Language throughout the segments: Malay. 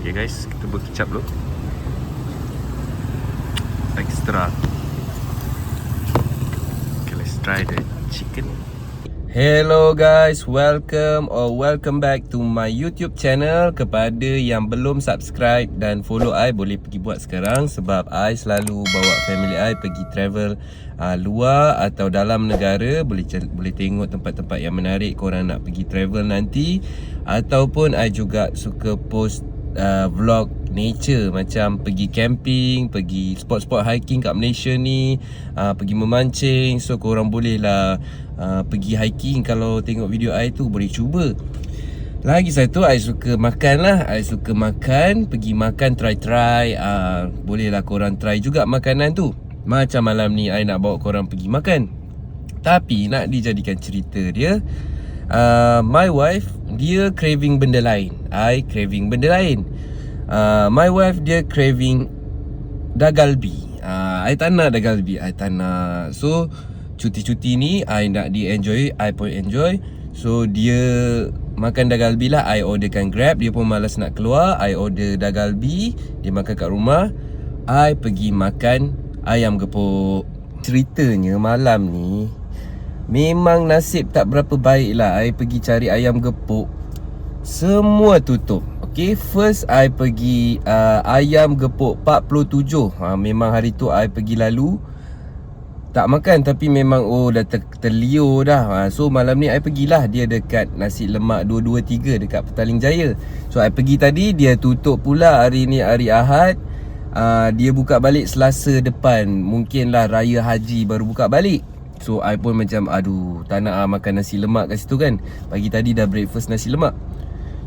Okay guys, kita buat kicap dulu. Extra. Okay, let's try the chicken. Hello guys, welcome back to my YouTube channel. Kepada yang belum subscribe dan follow I, boleh pergi buat sekarang. Sebab I selalu bawa family I pergi travel luar atau dalam negara. Boleh tengok tempat-tempat yang menarik korang nak pergi travel nanti. Ataupun I juga suka post vlog nature, macam pergi camping, pergi spot-spot hiking kat Malaysia ni, pergi memancing. So korang boleh lah pergi hiking. Kalau tengok video I tu, boleh cuba. Lagi satu, I suka makan lah. I suka makan, pergi makan, try. Boleh lah korang try juga makanan tu. Macam malam ni I nak bawa korang pergi makan, tapi nak dijadikan cerita dia, my wife dia craving benda lain, I craving benda lain. My wife dia craving dagalbi. I tak nak dagalbi, I tak nak. So cuti-cuti ni I nak dia enjoy, I pun enjoy. So dia makan dagalbi lah. I orderkan Grab, dia pun malas nak keluar. I order dagalbi, dia makan kat rumah. I pergi makan ayam gepuk. Ceritanya malam ni memang nasib tak berapa baik lah. I pergi cari ayam gepuk, semua tutup. Okay, first I pergi ayam gepuk 47. Memang hari tu I pergi lalu tak makan, tapi memang dah terliur dah. So malam ni I pergilah. Dia dekat Nasi Lemak 223 dekat Petaling Jaya. So I pergi tadi, dia tutup pula. Hari ni hari Ahad. Dia buka balik Selasa depan. Mungkinlah Raya Haji baru buka balik. So I pun macam aduh, tak nak makan nasi lemak kat situ kan. Pagi tadi dah breakfast nasi lemak.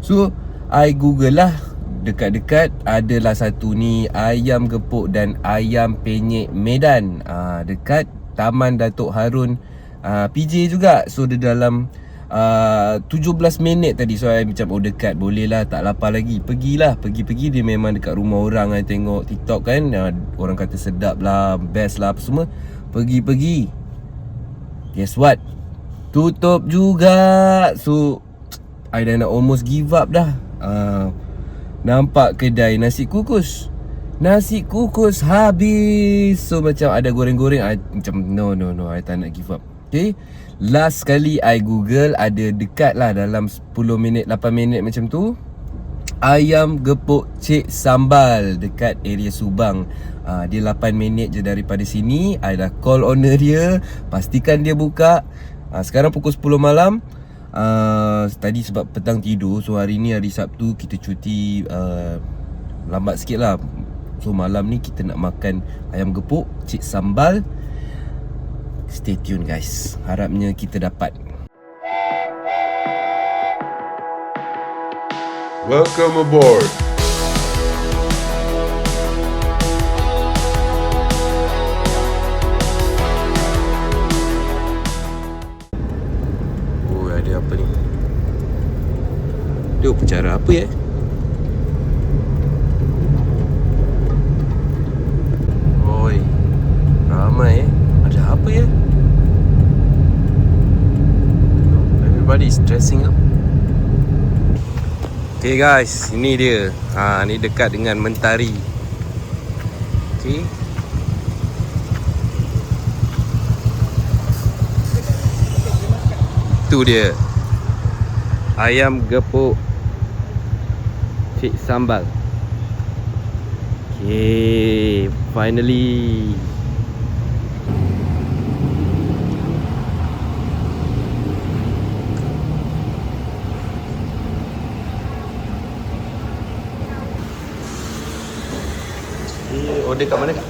So I google lah, dekat-dekat adalah satu ni, ayam gepuk dan ayam penyet Medan, dekat Taman Datuk Harun, PJ juga. So dia dalam 17 minit tadi. So I macam dekat, boleh lah, tak lapar lagi. Pergilah, pergi dia memang dekat rumah orang. I tengok TikTok kan, orang kata sedap lah, best lah apa semua. Pergi guess what? Tutup juga. So I dah nak almost give up dah. Nampak kedai nasi kukus habis. So macam ada goreng-goreng, I macam no, I tak nak give up. Okay, last kali I google, ada dekat lah dalam 10 minit 8 minit macam tu, ayam gepuk Cik Sambal dekat area Subang. Dia 8 minit je daripada sini. I dah call owner dia, pastikan dia buka. Sekarang pukul 10 malam. Tadi sebab petang tidur. So hari ni hari Sabtu, kita cuti lambat sikit lah. So malam ni kita nak makan ayam gepuk Cik Sambal. Stay tune guys, harapnya kita dapat. Welcome aboard. Oh, ada apa ni? Dia upacara apa ya? Oi, ramai Ada apa ya? Everybody is dressing up. Okay guys, ini dia. Ni dekat dengan Mentari. Okay, tu dia, ayam gepuk Cik Sambal. Okay, finally. Order kat mana kak?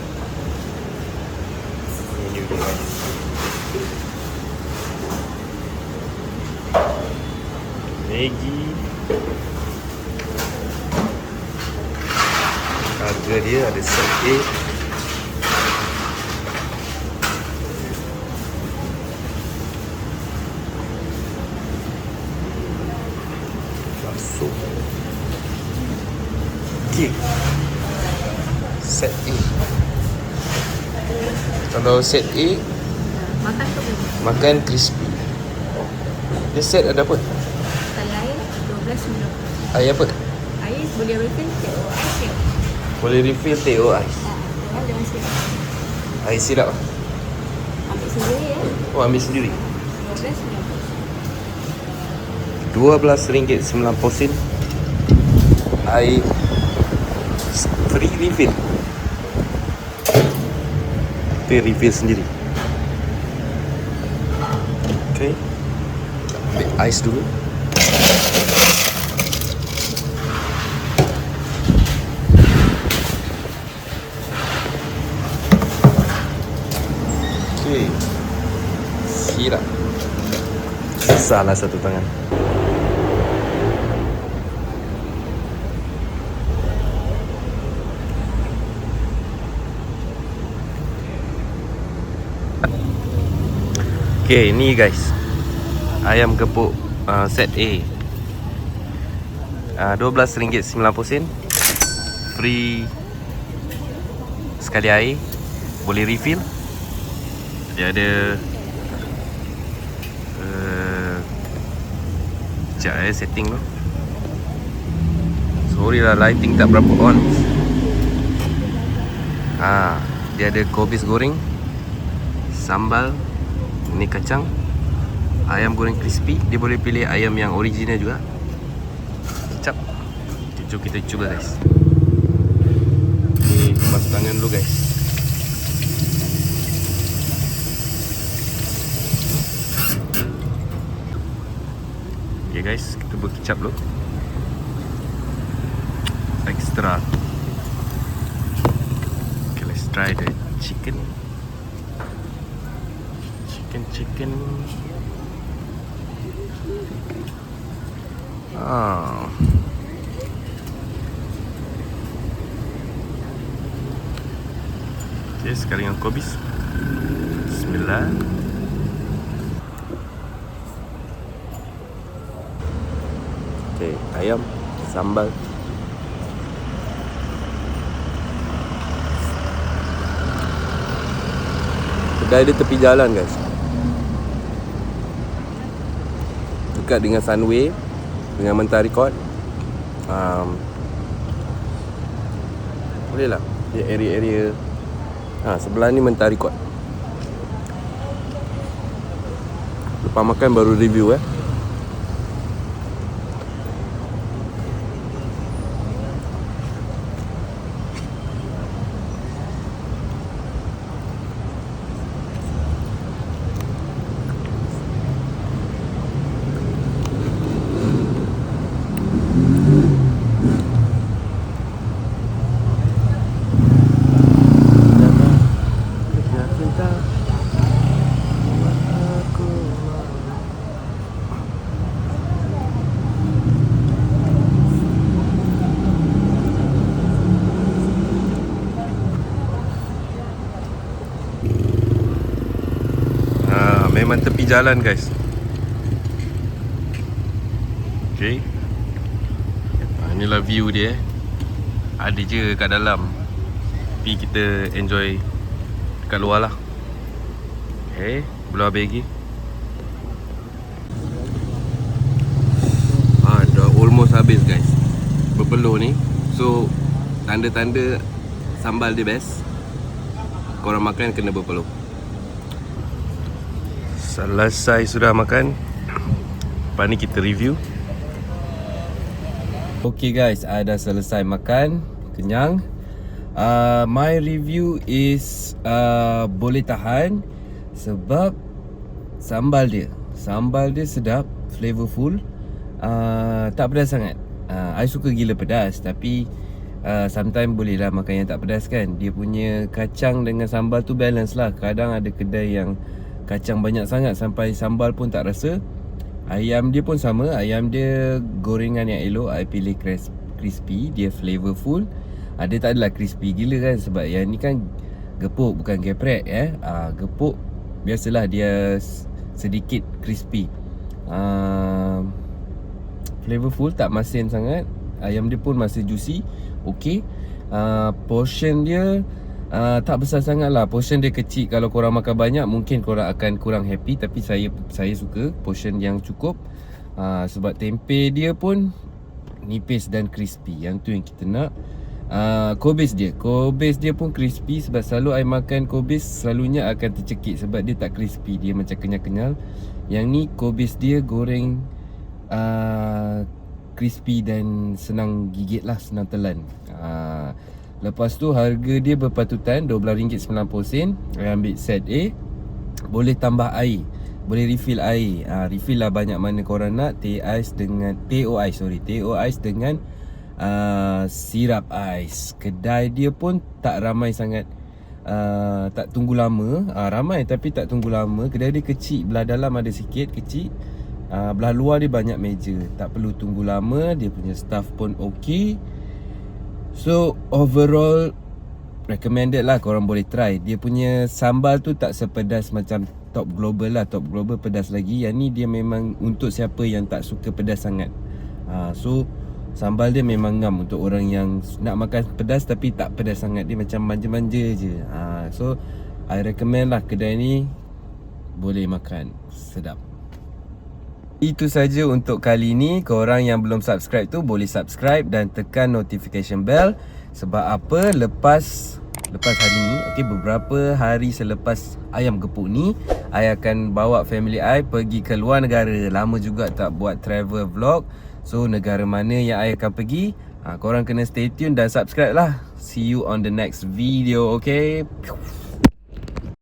Menu dia guys. Maggi. Harga dia ada set A. Bakso. Okay, set A. Kalau set A, makan tu makan crispy. Dia set ada apa? Saya air 12.90. Air apa? Air ais, boleh refill take out ais ke? Boleh refill teh ais. Jangan sikit. Ais sirap. Ambil sendiri ya. Oh, ambil sendiri. 12.90. RM12.90. Air free refill. Kita refill sendiri. Okay. Ambil ais dulu. Okay. Sirap. Susahlah satu tangan. Okay, ni guys, ayam gepuk set A, RM12.90. Free sekali air, boleh refill. Dia ada sekejap setting tu. Sorry lah, lighting tak berapa on. Dia ada kobis goreng, sambal, ini kacang, ayam goreng crispy. Dia boleh pilih ayam yang original juga. Kecap. Jom kita cuba guys. Ni basuh tangan dulu guys. Okay guys, kita buat kecap dulu. Extra. Okay, let's try the chicken. Chicken. Okay, sekali dengan kobis. Bismillah. Okay, ayam, sambal. Kedai dia tepi jalan guys, dekat dengan Sunway, dengan Mentari Court. Boleh lah, dia area-area sebelah ni Mentari Court. Lepas makan baru review memang tepi jalan guys. Okay, inilah view dia. Ada je kat dalam, tapi kita enjoy dekat luar lah. Okay, belum habis lagi. Dah almost habis guys, berpeluh ni. So tanda-tanda sambal dia best. Korang makan kena berpeluh. Selesai sudah makan, lepas ni kita review. Okay guys, dah selesai makan, kenyang. My review is boleh tahan sebab sambal dia sedap, flavorful, tak pedas sangat. I suka gila pedas, tapi sometimes boleh lah makan yang tak pedas kan. Dia punya kacang dengan sambal tu balance lah. Kadang ada kedai yang kacang banyak sangat sampai sambal pun tak rasa. Ayam dia pun sama, ayam dia gorengan yang elok. I pilih crispy, dia flavorful. Dia tak adalah crispy gila kan, sebab yang ni kan gepuk bukan geprek gepuk biasalah dia sedikit crispy. Flavorful, tak masin sangat. Ayam dia pun masih juicy. Okay. Portion dia tak besar sangat lah. Portion dia kecil. Kalau korang makan banyak mungkin korang akan kurang happy. Tapi saya suka portion yang cukup. Sebab tempe dia pun nipis dan crispy. Yang tu yang kita nak. Kobe dia pun crispy. Sebab selalu I makan Kobe selalunya akan tercekik sebab dia tak crispy, dia macam kenyal-kenyal. Yang ni Kobe dia goreng crispy dan senang gigit lah, senang telan. Lepas tu harga dia berpatutan RM12.90. I ambil set A. Boleh tambah air, boleh refill air. Refill lah banyak mana korang nak. Teh ais dengan teh ais dengan sirap ais. Kedai dia pun tak ramai sangat, tak tunggu lama. Ramai tapi tak tunggu lama. Kedai dia kecil, belah dalam ada sikit kecil, belah luar dia banyak meja. Tak perlu tunggu lama. Dia punya staff pun okey. So overall recommended lah, korang boleh try. Dia punya sambal tu tak sepedas macam Top Global lah. Top Global pedas lagi. Yang ni dia memang untuk siapa yang tak suka pedas sangat. So sambal dia memang ngam untuk orang yang nak makan pedas tapi tak pedas sangat. Dia macam manja-manja je. So I recommend lah kedai ni, boleh makan, sedap. Itu saja untuk kali ni. Korang yang belum subscribe tu boleh subscribe dan tekan notification bell. Sebab apa? Lepas hari ni, okay, beberapa hari selepas ayam gepuk ni, I akan bawa family I pergi ke luar negara. Lama juga tak buat travel vlog. So negara mana yang I akan pergi, korang kena stay tune dan subscribe lah. See you on the next video, okay?